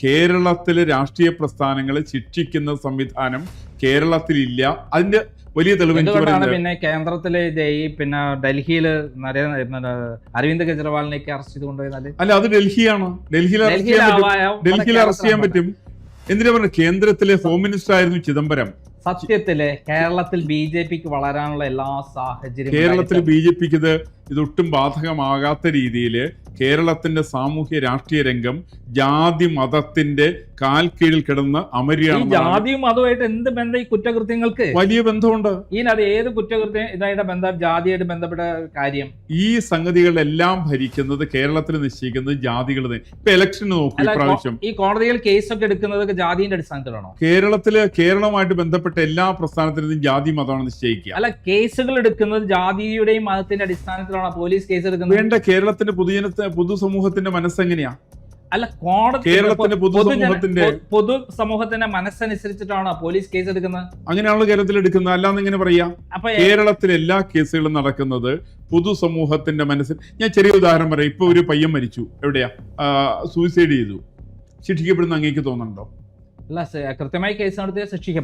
കേരളത്തിലെ രാഷ്ട്രീയ പ്രസ്ഥാനങ്ങളെ ശിക്ഷിക്കുന്ന സംവിധാനം കേരളത്തിലില്ല. അതിന്റെ വലിയ തെളിവ് പിന്നെ കേന്ദ്രത്തിലെ പിന്നെ ഡൽഹിയില് അരവിന്ദ് കെജ്രിവാളിനെയൊക്കെ അറസ്റ്റ് ചെയ്ത് കൊണ്ടുപോയത് അല്ല, അത് ഡൽഹിയാണ്. ഡൽഹിയിൽ അറസ്റ്റ് ചെയ്യാൻ പറ്റും. എന്തിനാ പറഞ്ഞ കേന്ദ്രത്തിലെ ഹോം മിനിസ്റ്റർ ആയിരുന്നു ചിദംബരം. സത്യത്തില് കേരളത്തിൽ BJPക്ക് വളരാനുള്ള എല്ലാ സാഹചര്യവും കേരളത്തിൽ BJPക്ക് ഇതൊട്ടും ബാധകമാകാത്ത രീതിയിൽ കേരളത്തിന്റെ സാമൂഹ്യ രാഷ്ട്രീയ രംഗം ജാതി മതത്തിന്റെ കാൽ കീഴിൽ കിടന്ന് അമരിയാണ്. ജാതിയും മതവുമായിട്ട് എന്ത് ബന്ധം ഈ കുറ്റകൃത്യങ്ങൾക്ക്? വലിയ ബന്ധമുണ്ട്. അത് ഏത് കുറ്റകൃത്യം ഇതായിട്ട് ബന്ധം, ജാതിയായിട്ട് ബന്ധപ്പെട്ട കാര്യം? ഈ സംഗതികളെല്ലാം ഭരിക്കുന്നത് കേരളത്തിൽ നിശ്ചയിക്കുന്നത് ജാതികൾ. ഇപ്പൊ ഇലക്ഷന് നോക്കൂ, ഇപ്രാവശ്യം ഈ കോടതികൾ കേസൊക്കെ എടുക്കുന്നത് ജാതിയുടെ അടിസ്ഥാനത്തിലാണോ? കേരളമായിട്ട് ബന്ധപ്പെട്ട എല്ലാ പ്രസ്ഥാനത്തിനും ജാതി മതമാണ് നിശ്ചയിക്കുക. അല്ല, കേസുകൾ എടുക്കുന്നത് ജാതിയുടെയും മതത്തിന്റെ അടിസ്ഥാനത്തിലാണോ പോലീസ് കേസ് എടുക്കുന്നത്? വേണ്ട, കേരളത്തിന്റെ പൊതുസമൂഹത്തിന്റെ മനസ്സെങ്ങനെയാ? അല്ല, കോടതി കേരളത്തിന്റെ പൊതുസമൂഹത്തിന്റെ മനസ്സനുസരിച്ചിട്ടാണോ പോലീസ് കേസ് എടുക്കുന്നത്? അങ്ങനെയാണല്ലോ കേരളത്തിൽ എടുക്കുന്നത്. അല്ലാന്ന് ഇങ്ങനെ പറയാം. കേരളത്തിലെ എല്ലാ കേസുകളും നടക്കുന്നത് പൊതുസമൂഹത്തിന്റെ മനസ്സിൽ. ഞാൻ ചെറിയ ഉദാഹരണം പറയാം. ഇപ്പൊ ഒരു പയ്യൻ മരിച്ചു, എവിടെയാ, സൂയിസൈഡ് ചെയ്തു. ശിക്ഷിക്കപ്പെടുന്ന അങ്ങേക്ക് തോന്നുന്നുണ്ടോ? അല്ല, കൃത്യമായി കേസ് നടത്തിയാൽ ശിക്ഷിക്കപ്പെടും.